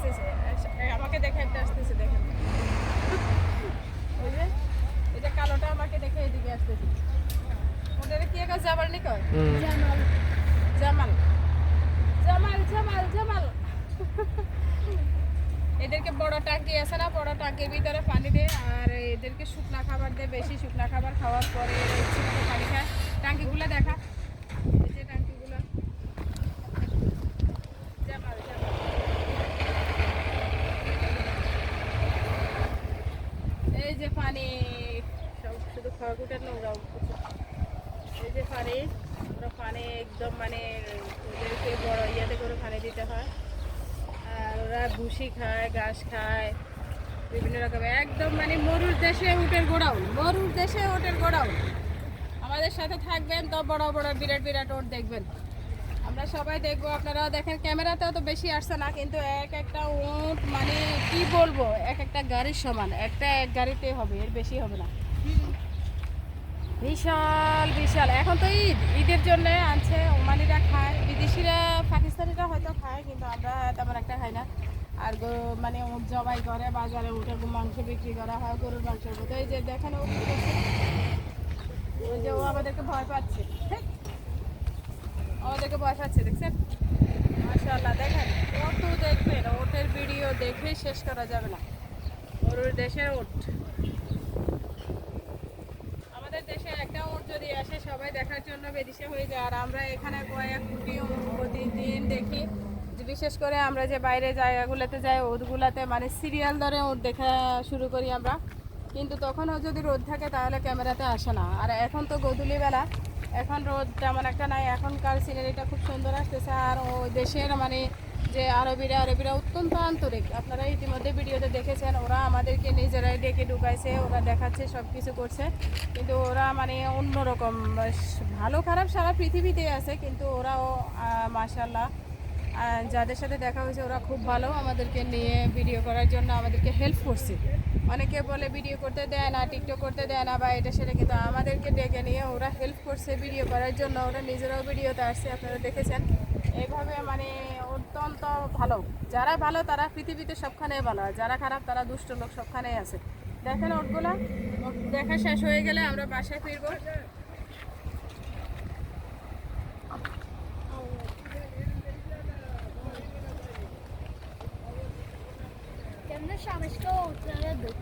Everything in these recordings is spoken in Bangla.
আসতেছে, আমাকে দেখে একটা আসতেছে, দেখেন ওই যে এটা কালোটা আমাকে দেখে এদিকে আসতেছে। ওদের কি একটা জামাল নি কয়? জামাল জামাল জামাল জামাল জামাল। এদেরকে বড় টাঙ্কি আছে না, বড় টাঙ্কির ভিতরে পানি দেয় আর এদেরকে শুকনা খাবার দেয়, বেশি শুকনা খাবার খাওয়ার পরে ইচ্ছে মতো পানি খায়। টাঙ্কিগুলো দেখা, এই যে টাঙ্কিগুলো জামাল জামাল। এই যে পানি সব শুধু খড়কুটার নোংরা উঠছে। এই যে পানি, ওরা পানি একদম মানে ওদেরকে বড় ইয়াতে করে পানি দিতে হয় আর ওরা ভুসি খায়, ঘাস খায়, বিভিন্ন রকমের একদম মানে মরুর দেশে উটের গোড়াউন, মরুর দেশে উটের গোড়াউন। আমাদের সাথে থাকবেন তো বড় বড় বিরাট বিরাট ওট দেখবেন, আমরা সবাই দেখবো, আপনারাও দেখেন। ক্যামেরাতেও তো বেশি আসছে না, কিন্তু এক একটা উট মানে কি বলবো, এক একটা গাড়ির সমান, একটা এক গাড়িতে হবে, এর বেশি হবে না। বিশাল বিশাল। এখন তো ঈদ, ঈদের জন্য আনছে, ওমানিরা খায়, বিদেশিরা পাকিস্তানিরা হয়তো খায়, কিন্তু আমরা তেমন একটা খাই না। আর মানে উট জবাই করে, বাজারে উটের মাংস বিক্রি করা হয়, গরুর মাংসের মতো। এই যে দেখেন ও কি করছে, ওই যে ও আমাদেরকে ভয় পাচ্ছে, আমাদেরকে ভয় পাচ্ছে, দেখছেন? মাশাআল্লাহ, দেখেন কত দেখবেন, ওটের ভিডিও দেখে শেষ করা যাবে না। গরুর দেশের ওট, আমাদের দেশে একটা উট যদি আসে সবাই দেখার জন্য বেদিশে হয়ে যায়, আর আমরা এখানে কয়েক কোটি উট প্রতিদিন দেখি। যে বিশেষ করে আমরা যে বাইরে জায়গাগুলোতে যাই, ওটগুলাতে মানে সিরিয়াল ধরে উট দেখা শুরু করি আমরা, কিন্তু তখনও যদি রোদ থাকে তাহলে ক্যামেরাতে আসে না। আর এখন তো গোধূলি বেলা, এখন রোদ তেমন একটা নাই, এখনকার সিনারিটা খুব সুন্দর আসতেছে। আর ওই দেশের মানে যে আরবিরা অত্যন্ত আন্তরিক, আপনারা ইতিমধ্যে ভিডিওতে দেখেছেন, ওরা আমাদেরকে নিজেরাই ডেকে ঢুকাইছে, ওরা দেখাচ্ছে, সব কিছু করছে, কিন্তু ওরা মানে অন্যরকম। ভালো খারাপ সারা পৃথিবীতেই আছে, কিন্তু ওরাও মাশাআল্লাহ যাদের সাথে দেখা হয়েছে ওরা খুব ভালো, আমাদেরকে নিয়ে ভিডিও করার জন্য আমাদেরকে হেল্প করছে। অনেকে বলে ভিডিও করতে দেয় না, টিকটক করতে দেয় না বা এটা সেটা, কিন্তু আমাদেরকে ডেকে নিয়ে ওরা হেল্প করছে ভিডিও করার জন্য, ওরা নিজেরাও ভিডিওতে আসছে, আপনারা দেখেছেন। এইভাবে মানে অত্যন্ত ভালো, যারা ভালো তারা পৃথিবীতে সবখানে ভালো, আর যারা খারাপ তারা দুষ্ট লোক সবখানেই আছে। দেখেন ওটগুলা, ওট দেখা শেষ হয়ে গেলে আমরা বাসায় ফিরবো। Kendi şamışka oturuyorduk.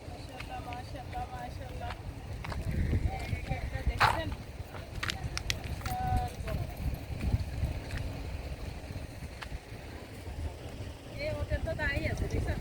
মাশাআল্লাহ মাশাআল্লাহ মাশাআল্লাহ, এক একটা দেখছেন বিশাল বড়। এই ওটার তো দাঁড়িয়ে আছে, দেখছেন?